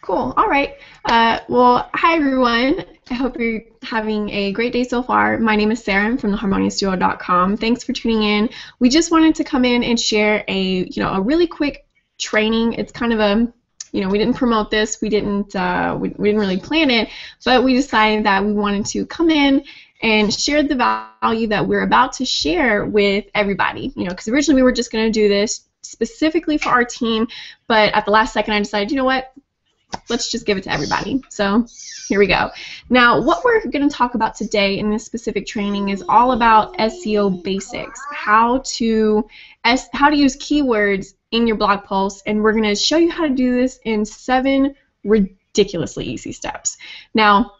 Cool. All right. Well, hi everyone. I hope you're having a great day so far. My name is Sarah. I'm from theharmoniousduo.com. Thanks for tuning in. We just wanted to come in and share a really quick training. It's kind of a we didn't promote this. We didn't really plan it, but we decided that we wanted to come in and share the value that we're about to share with everybody. Because originally we were just going to do this specifically for our team, but at the last second I decided, you know what? Let's just give it to everybody. So here we go. Now, what we're going to talk about today in this specific training is all about SEO basics, how to use keywords in your blog posts, and we're going to show you how to do this in 7 ridiculously easy steps. Now,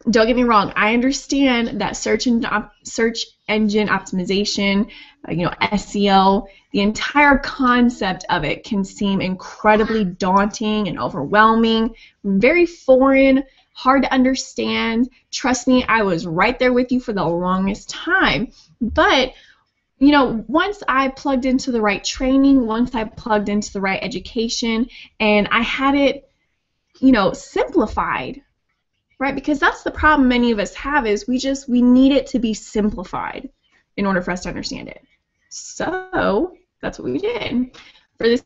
don't get me wrong. I understand that search engine optimization, SEO, the entire concept of it can seem incredibly daunting and overwhelming, very foreign, hard to understand. Trust me, I was right there with you for the longest time. But once I plugged into the right training, once I plugged into the right education, and I had it, simplified. Right? Because that's the problem many of us have, is we need it to be simplified in order for us to understand it. So that's what we did. For this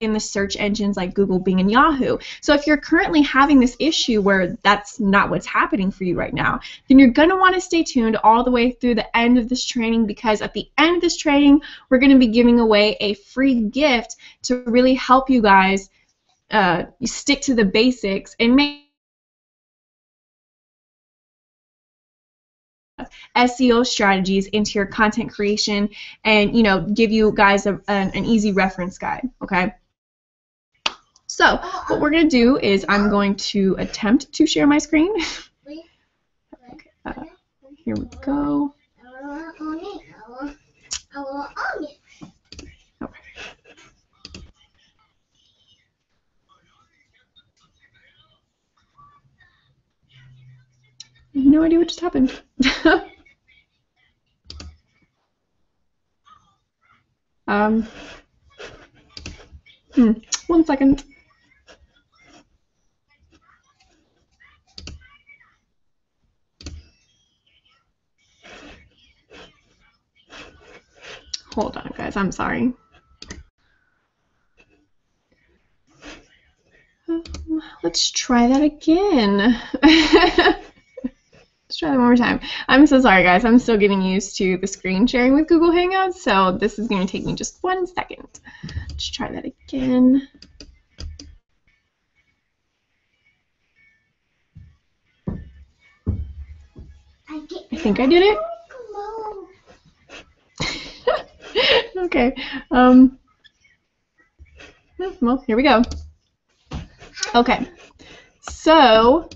in the search engines like Google, Bing, and Yahoo. So if you're currently having this issue where that's not what's happening for you right now, then you're going to want to stay tuned all the way through the end of this training, because at the end of this training, we're going to be giving away a free gift to really help you guys stick to the basics and make SEO strategies into your content creation, and give you guys an easy reference guide. Okay. So what we're going to do is I'm going to attempt to share my screen. Okay, here we go. Okay. No idea what just happened. 1 second. Hold on, guys. I'm sorry. Let's try that again. Let's try that one more time. I'm so sorry, guys. I'm still getting used to the screen sharing with Google Hangouts, so this is going to take me just 1 second. Let's try that again. I think I did it. Okay. Well, here we go. Okay. So,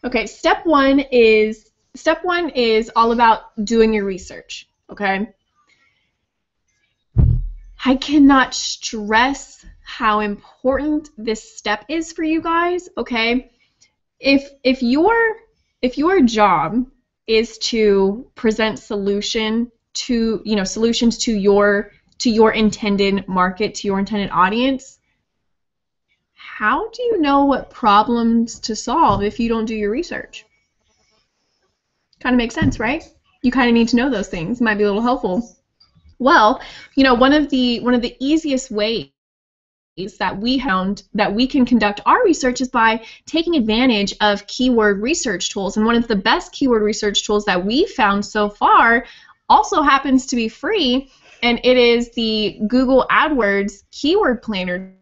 okay, step one is all about doing your research. Okay. I cannot stress how important this step is for you guys. Okay. If your job is to present solutions to your intended market, to your intended audience, how do you know what problems to solve if you don't do your research? Kind of makes sense, right? You kind of need to know those things. Might be a little helpful. Well, one of the easiest ways that we found that we can conduct our research is by taking advantage of keyword research tools. And one of the best keyword research tools that we found so far also happens to be free, and it is the Google AdWords Keyword Planner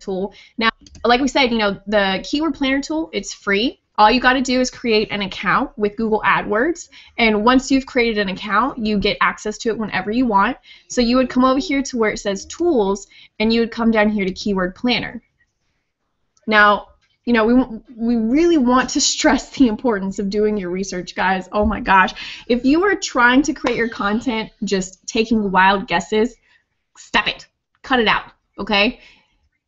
tool. Now, like we said, the Keyword Planner tool, it's free. All you got to do is create an account with Google AdWords, and once you've created an account, you get access to it whenever you want. So you would come over here to where it says Tools, and you would come down here to Keyword Planner. Now, we really want to stress the importance of doing your research, guys. Oh my gosh. If you are trying to create your content just taking wild guesses, stop it. Cut it out, okay?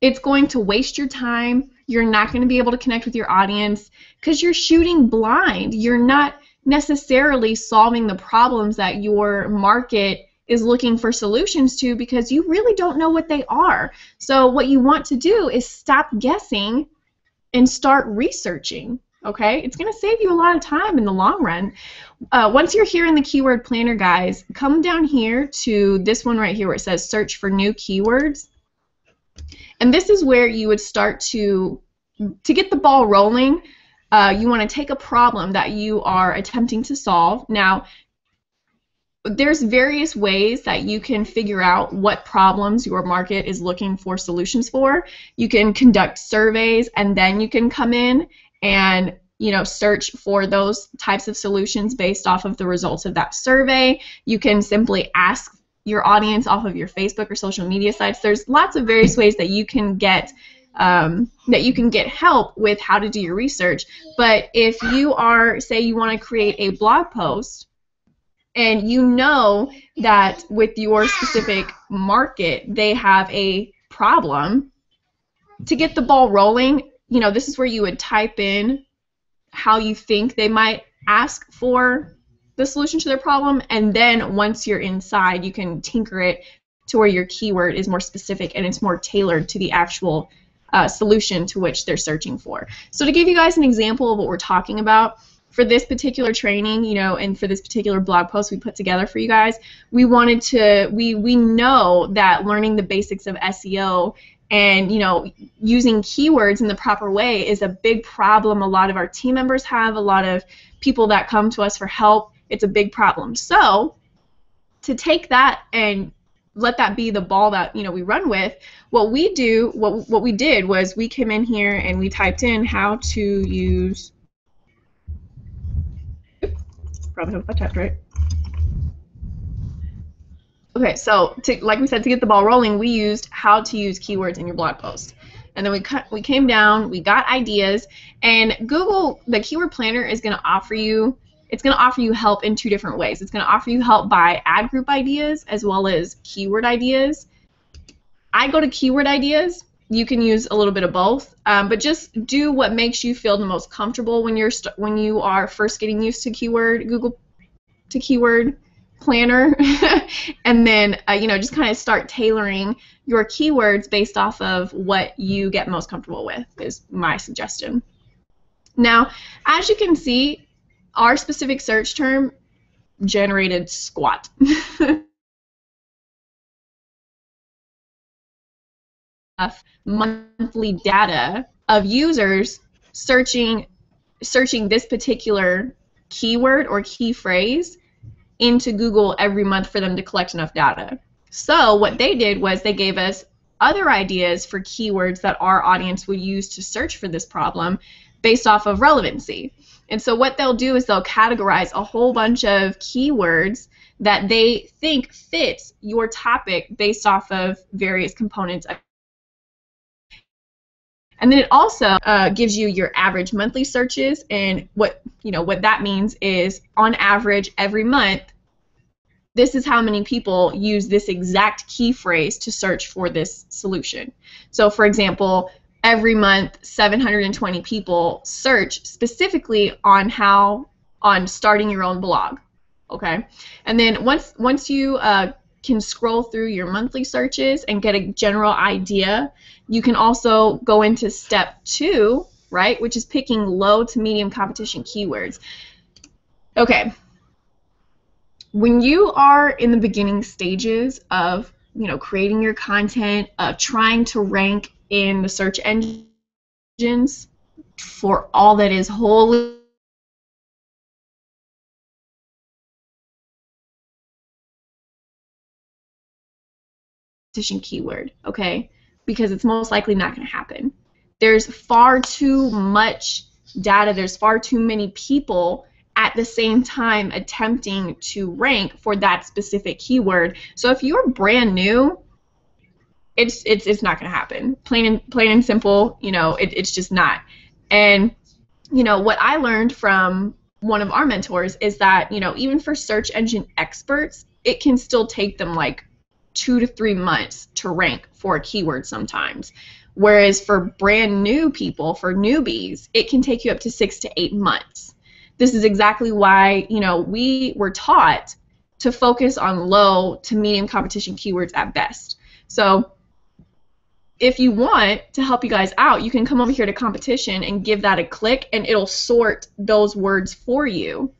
It's going to waste your time. You're not going to be able to connect with your audience because you're shooting blind. You're not necessarily solving the problems that your market is looking for solutions to because you really don't know what they are. So what you want to do is stop guessing and start researching. Okay, it's going to save you a lot of time in the long run. Once you're here in the keyword planner, guys, come down here to this one right here where it says search for new keywords. And this is where you would start to get the ball rolling. You want to take a problem that you are attempting to solve. Now, there's various ways that you can figure out what problems your market is looking for solutions for. You can conduct surveys, and then you can come in and search for those types of solutions based off of the results of that survey. You can simply ask your audience off of your Facebook or social media sites. There's lots of various ways that you can get help with how to do your research. But if you are, say you want to create a blog post, and you know that with your specific market they have a problem, to get the ball rolling, this is where you would type in how you think they might ask for the solution to their problem, and then once you're inside, you can tinker it to where your keyword is more specific and it's more tailored to the actual solution to which they're searching for. So to give you guys an example of what we're talking about, for this particular training, and for this particular blog post we put together for you guys, we wanted to, we know that learning the basics of SEO and, using keywords in the proper way is a big problem a lot of our team members have, a lot of people that come to us for help. It's a big problem. So to take that and let that be the ball that, we run with, what we did was we came in here and we typed in how to use, probably hope I typed right. Okay, so like we said, to get the ball rolling, we used how to use keywords in your blog post. And then we came down, we got ideas, and Google, the keyword planner is going to offer you, help in two different ways. It's going to offer you help by ad group ideas as well as keyword ideas. I go to keyword ideas. You can use a little bit of both, but just do what makes you feel the most comfortable when you are first getting used to Google keyword planner, and then just kind of start tailoring your keywords based off of what you get most comfortable with, is my suggestion. Now, as you can see, our specific search term generated squat. Monthly data of users searching this particular keyword or key phrase into Google every month for them to collect enough data. So what they did was they gave us other ideas for keywords that our audience would use to search for this problem based off of relevancy. And so what they'll do is they'll categorize a whole bunch of keywords that they think fits your topic based off of various components. And then it also gives you your average monthly searches, and what that means is on average every month, this is how many people use this exact key phrase to search for this solution. So for example, every month 720 people search specifically on starting your own blog. Okay, and then once you can scroll through your monthly searches and get a general idea, you can also go into step 2, right, which is picking low to medium competition keywords. Okay, when you are in the beginning stages of creating your content, of trying to rank in the search engines for all that is wholly keyword, okay? Because it's most likely not going to happen. There's far too much data, there's far too many people at the same time attempting to rank for that specific keyword. So if you're brand new, it's not going to happen. Plain and simple, it's just not. And what I learned from one of our mentors is that even for search engine experts, it can still take them like 2 to 3 months to rank for a keyword sometimes. Whereas for brand new people, for newbies, it can take you up to 6 to 8 months. This is exactly why, we were taught to focus on low to medium competition keywords at best. So if you want to help you guys out, you can come over here to competition and give that a click, and it'll sort those words for you.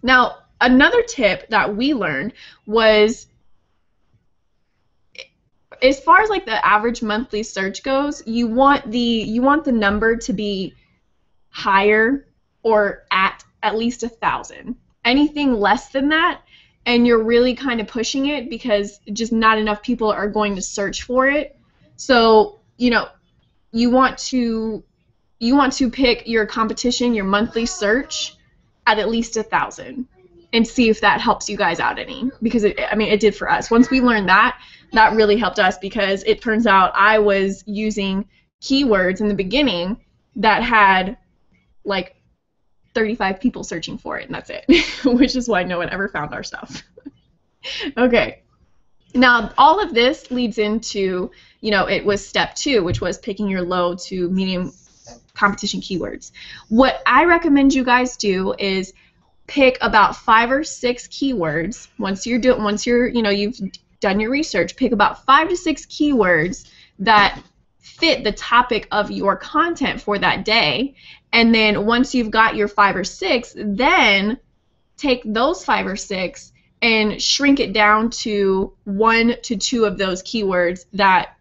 Now, another tip that we learned was, as far as like the average monthly search goes, you want the number to be higher or at least 1,000. Anything less than that, and you're really kind of pushing it because just not enough people are going to search for it. So, you want to pick your competition, your monthly search at least 1,000, and see if that helps you guys out any. Because it did for us. Once we learned that really helped us, because it turns out I was using keywords in the beginning that had like 35 people searching for it, and that's it, which is why no one ever found our stuff. Okay. Now, all of this leads into, it was step 2, which was picking your low to medium competition keywords. What I recommend you guys do is pick about 5 or 6 keywords. Once you've done your research, pick about 5 to 6 keywords that fit the topic of your content for that day. And then once you've got your 5 or 6, then take those 5 or 6 and shrink it down to 1 to 2 of those keywords that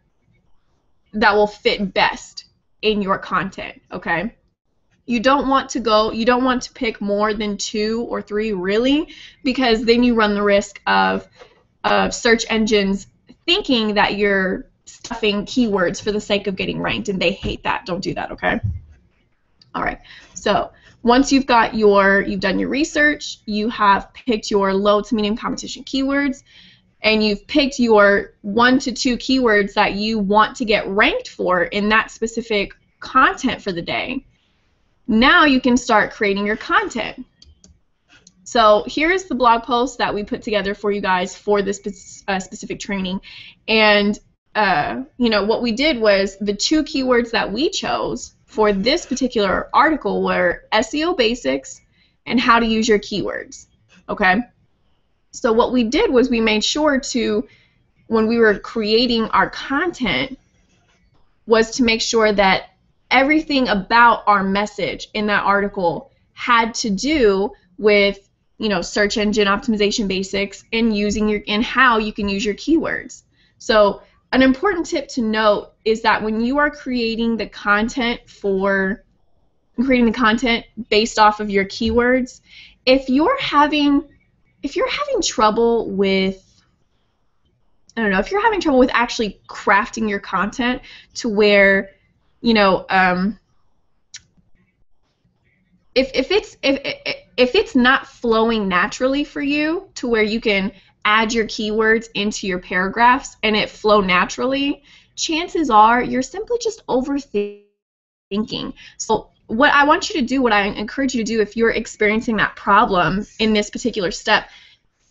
will fit best in your content, okay? You don't want to pick more than 2 or 3 really, because then you run the risk of search engines thinking that you're stuffing keywords for the sake of getting ranked, and they hate that. Don't do that, okay? All right. So once you've done your research, you have picked your low to medium competition keywords, and you've picked your 1 to 2 keywords that you want to get ranked for in that specific content for the day. Now you can start creating your content. So here's the blog post that we put together for you guys for this specific training. And what we did was, the 2 keywords that we chose for this particular article were SEO Basics and how to use your keywords. Okay? So what we did was, we made sure to, when we were creating our content, was to make sure that everything about our message in that article had to do with, search engine optimization basics and how you can use your keywords. So an important tip to note is that when you are creating the content based off of your keywords, if you're having trouble with, if you're having trouble with actually crafting your content to where, if it's not flowing naturally for you to where you can add your keywords into your paragraphs and it flow naturally, chances are you're simply just overthinking. So what I want you to do, what I encourage you to do if you're experiencing that problem in this particular step,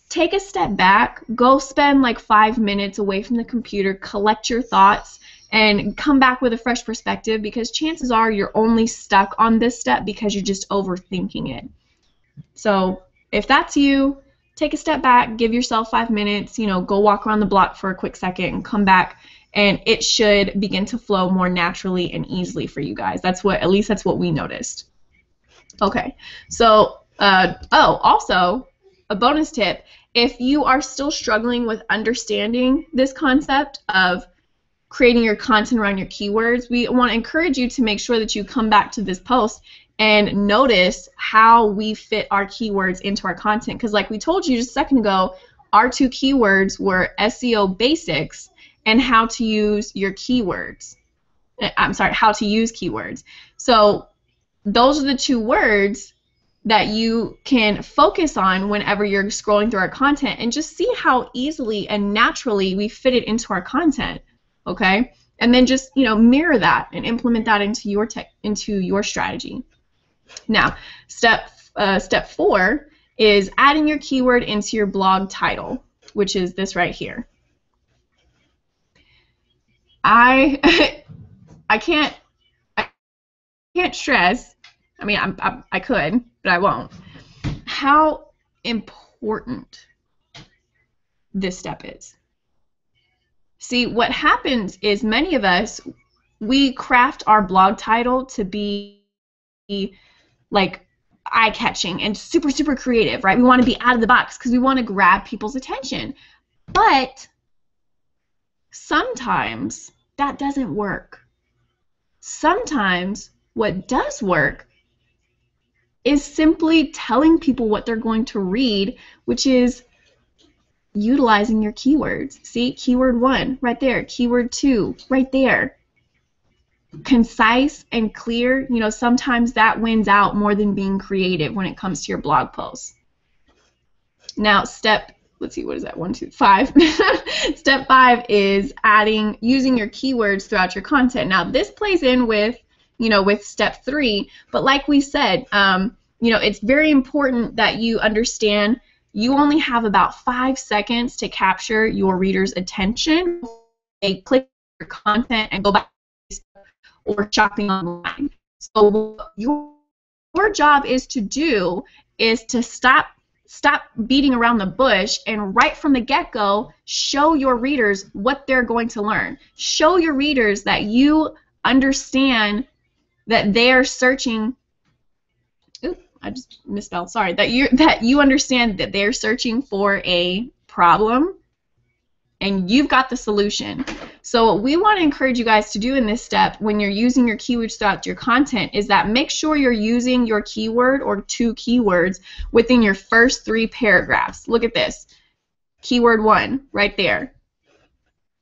take a step back, go spend like 5 minutes away from the computer, collect your thoughts, and come back with a fresh perspective, because chances are you're only stuck on this step because you're just overthinking it. So if that's you, take a step back, give yourself 5 minutes, go walk around the block for a quick second and come back, and it should begin to flow more naturally and easily for you guys. At least that's what we noticed. Okay, so also a bonus tip, if you are still struggling with understanding this concept of creating your content around your keywords, we want to encourage you to make sure that you come back to this post and notice how we fit our keywords into our content. Because like we told you just a second ago, our 2 keywords were SEO Basics and how to use your keywords. How to use keywords. So those are the 2 words that you can focus on whenever you're scrolling through our content, and just see how easily and naturally we fit it into our content. Okay? And then just, mirror that and implement that into your strategy. Now, step 4 is adding your keyword into your blog title, which is this right here. I can't stress. I mean, I could, but I won't. How important this step is. See, what happens is many of us, we craft our blog title to be like eye-catching and super, super creative, right? We want to be out of the box because we want to grab people's attention. But sometimes that doesn't work. Sometimes what does work is simply telling people what they're going to read, which is utilizing your keywords. See, keyword 1 right there, keyword 2 right there. Concise and clear, you know, sometimes that wins out more than being creative when it comes to your blog posts. Now, let's see, what is that? 1, 2, 5. Step 5 is using your keywords throughout your content. Now, this plays in with, you know, with step 3, but like we said, you know, it's very important that you understand you only have about 5 seconds to capture your reader's attention. They click your content and go back or shopping online. So your job is to stop beating around the bush and right from the get-go show your readers what they're going to learn. Show your readers that you understand that they are searching. Oops, I just misspelled. Sorry. That you understand that they're searching for a problem and you've got the solution. So what we want to encourage you guys to do in this step when you're using your keywords throughout your content is that make sure you're using your keyword or 2 keywords within your first 3 paragraphs. Look at this. Keyword 1 right there.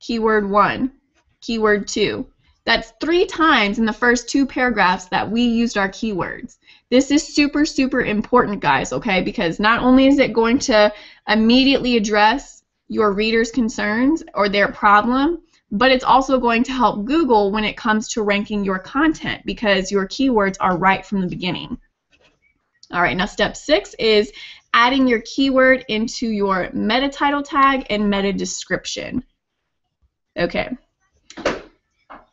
Keyword 1. Keyword 2. That's 3 times in the first 2 paragraphs that we used our keywords. This is super, super important, guys, okay? Because not only is it going to immediately address your readers' concerns or their problem, but it's also going to help Google when it comes to ranking your content because your keywords are right from the beginning. All right, now step 6 is adding your keyword into your meta title tag and meta description. Okay.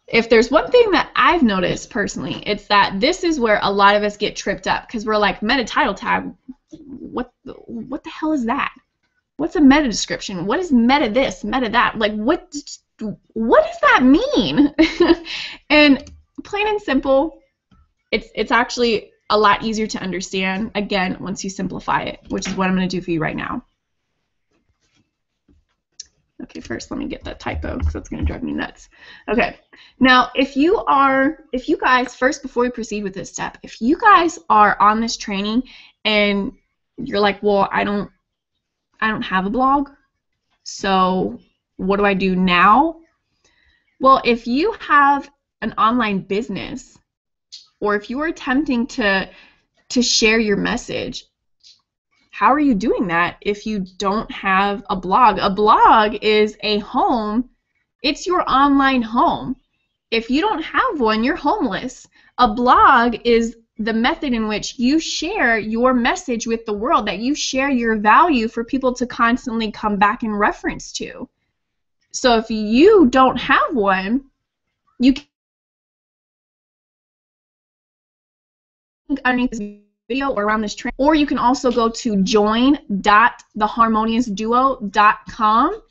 If there's one thing that I've noticed personally, it's that this is where a lot of us get tripped up because we're like, meta title tag, what the hell is that? What's a meta description? What is meta this, meta that? Like, what does that mean? And plain and simple, it's actually a lot easier to understand, again, once you simplify it, which is what I'm going to do for you right now. Okay, first let me get that typo because that's going to drive me nuts. Okay, now if you guys, first before we proceed with this step, if you guys are on this training and you're like, well, I don't have a blog, so what do I do now? Well, if you have an online business or if you are attempting to share your message, how are you doing that if you don't have a blog? A blog is a home. It's your online home. If you don't have one, you're homeless. A blog is the method in which you share your message with the world, that you share your value for people to constantly come back and reference to. So if you don't have one, you can underneath this video or around this training, or you can also go to join.theharmoniousduo.com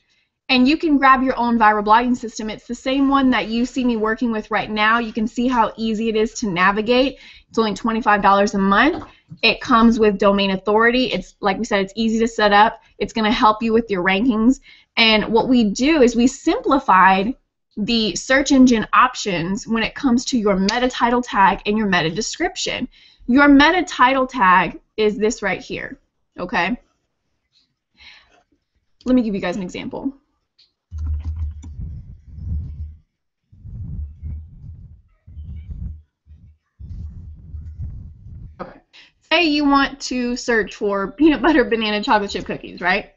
and you can grab your own viral blogging system. It's the same one that you see me working with right now. You can see how easy it is to navigate. It's only $25 a month. It comes with domain authority. It's, like we said, it's easy to set up. It's going to help you with your rankings. And what we do is we simplified the search engine options when it comes to your meta title tag and your meta description. Your meta title tag is this right here, okay? Let me give you guys an example. Okay. Say you want to search for peanut butter banana chocolate chip cookies, right?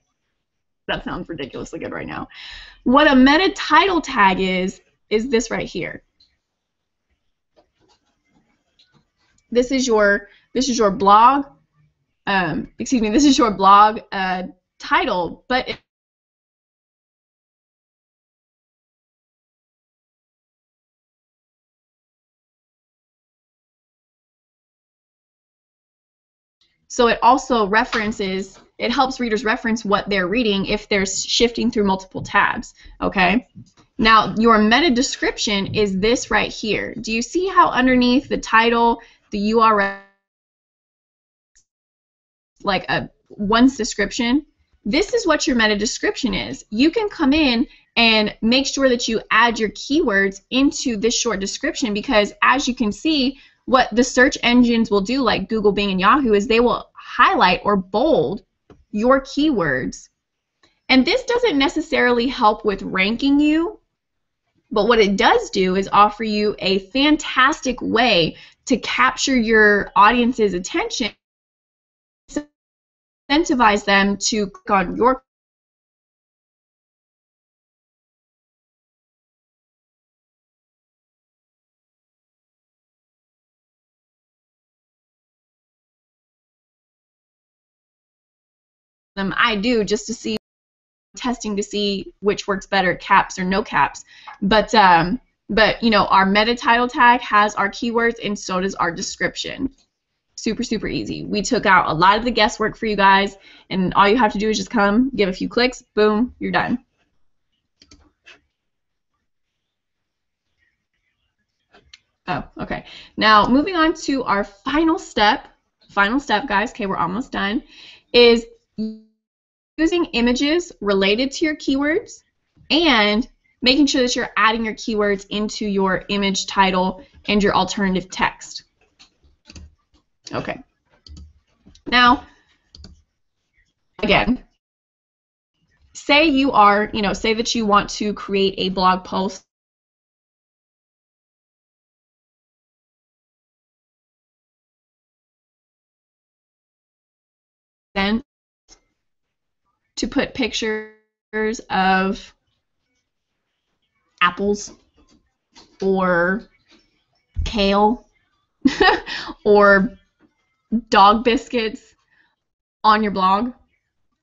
That sounds ridiculously good right now. What a meta title tag is this right here. This is your blog. Excuse me. This is your blog title, but So it also references, it helps readers reference what they're reading if they're shifting through multiple tabs, okay? Now, your meta description is this right here. Do you see how underneath the title, the URL, like a one's description? This is what your meta description is. You can come in and make sure that you add your keywords into this short description, because as you can see, what the search engines will do, like Google, Bing, and Yahoo, is they will highlight or bold your keywords. And this doesn't necessarily help with ranking you, but what it does do is offer you a fantastic way to capture your audience's attention, incentivize them to click on your I do just to see, testing to see which works better, caps or no caps. But you know, our meta title tag has our keywords, and so does our description. Super, super easy. We took out a lot of the guesswork for you guys, and all you have to do is just come, give a few clicks, boom, you're done. Oh, okay. Now, moving on to our final step, guys, okay, we're almost done, is using images related to your keywords and making sure that you're adding your keywords into your image title and your alternative text. Okay. Now, again, say you are, you know, say that you want to create a blog post then to put pictures of apples or kale or dog biscuits on your blog?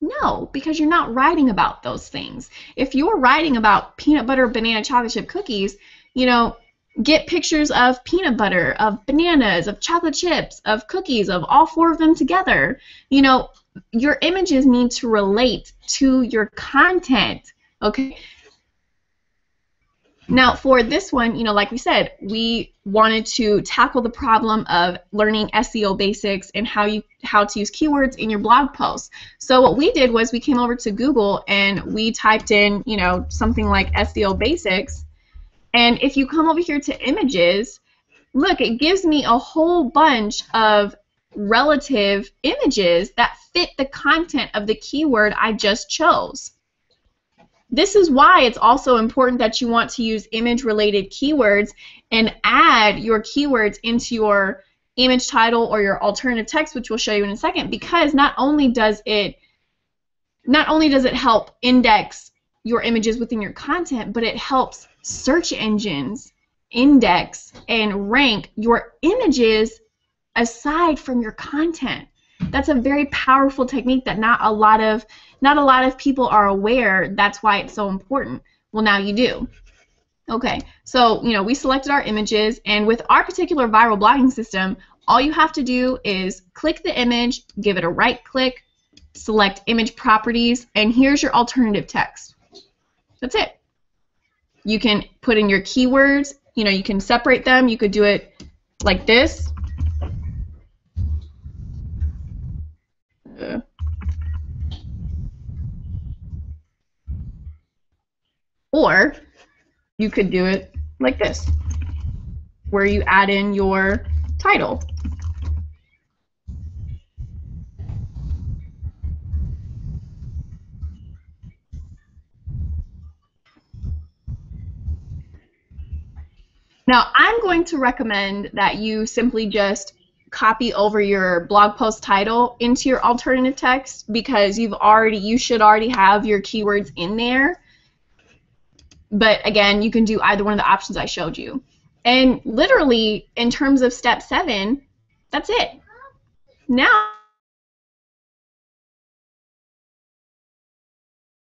No, because you're not writing about those things. If you're writing about peanut butter, banana, chocolate chip cookies, you know, get pictures of peanut butter, of bananas, of chocolate chips, of cookies, of all four of them together. You know, your images need to relate to your content, okay? Now, for this one, you know, like we said, we wanted to tackle the problem of learning SEO basics and how to use keywords in your blog posts. So what we did was we came over to Google and we typed in, you know, something like SEO basics. And if you come over here to images, look, it gives me a whole bunch of relative images that fit the content of the keyword I just chose. This is why it's also important that you want to use image-related keywords and add your keywords into your image title or your alternative text, which we'll show you in a second, because not only does it help index your images within your content, but it helps search engines index and rank your images aside from your content. That's a very powerful technique that not a lot of people are aware. That's why it's so important. Well, now you do. Okay, so you know, we selected our images, and with our particular viral blogging system, all you have to do is click the image, give it a right click, select image properties, and here's your alternative text. That's it. You can put in your keywords, you know, you can separate them, you could do it like this. Or you could do it like this, where you add in your title. Now, I'm going to recommend that you simply just copy over your blog post title into your alternative text, because you should already have your keywords in there. But again, you can do either one of the options I showed you. And literally, in terms of step 7, that's it. Now,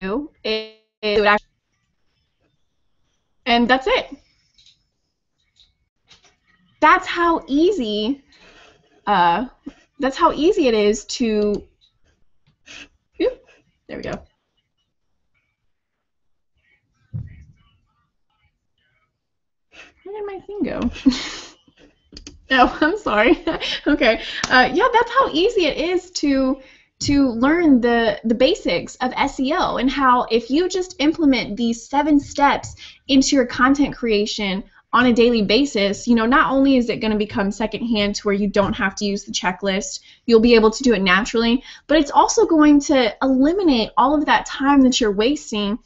and that's it. That's how easy that's how easy it is to, there we go. Where did my thing go? Oh, I'm sorry. Okay. Yeah, that's how easy it is to learn the basics of SEO, and how if you just implement these 7 steps into your content creation on a daily basis, not only is it going to become secondhand to where you don't have to use the checklist, you'll be able to do it naturally, but it's also going to eliminate all of that time that you're wasting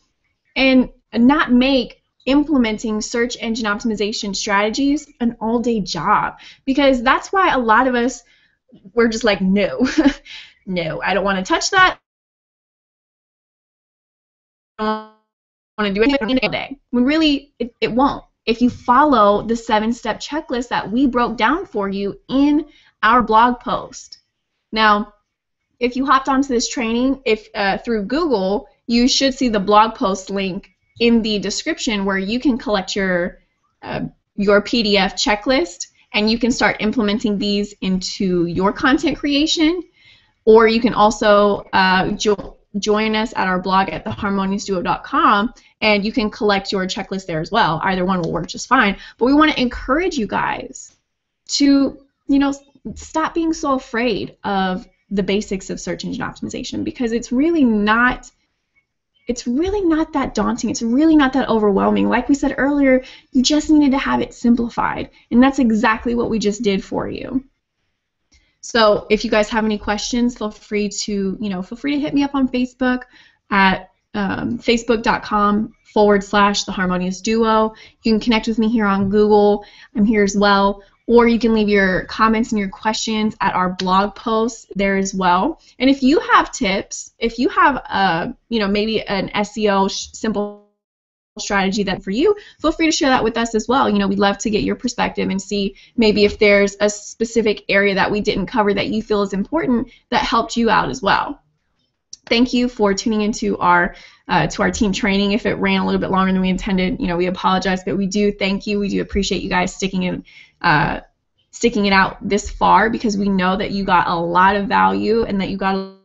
and not make implementing search engine optimization strategies an all-day job. Because that's why a lot of us, we're just like, no, no, I don't want to touch that. I don't want to do anything all day. When really, it won't. If you follow the 7-step checklist that we broke down for you in our blog post. Now, if you hopped onto this training, through Google, you should see the blog post link in the description where you can collect your PDF checklist, and you can start implementing these into your content creation. Or you can also join us at our blog at theharmoniousduo.com, and you can collect your checklist there as well. Either one will work just fine. But we want to encourage you guys to, stop being so afraid of the basics of search engine optimization, because it's really not that daunting. It's really not that overwhelming. Like we said earlier, you just needed to have it simplified, and that's exactly what we just did for you. So if you guys have any questions, feel free to hit me up on Facebook at facebook.com/The Harmonious Duo. You can connect with me here on Google. I'm here as well. Or you can leave your comments and your questions at our blog posts there as well. And if you have tips, if you have maybe an SEO simple strategy that for you, feel free to share that with us as well. We'd love to get your perspective and see maybe if there's a specific area that we didn't cover that you feel is important that helped you out as well. Thank you for tuning into our team training. If it ran a little bit longer than we intended, we apologize, but we do thank you. We do appreciate you guys sticking it out this far, because we know that you got a lot of value and that you got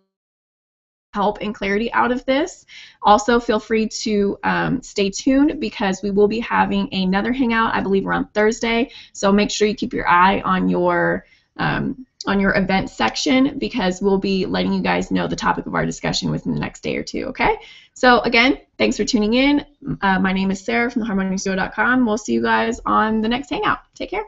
help and clarity out of this. Also, feel free to stay tuned, because we will be having another hangout, I believe, around Thursday. So make sure you keep your eye on your event section, because we'll be letting you guys know the topic of our discussion within the next day or two. Okay? So again, thanks for tuning in. My name is Sarah from theharmoniousduo.com. We'll see you guys on the next hangout. Take care.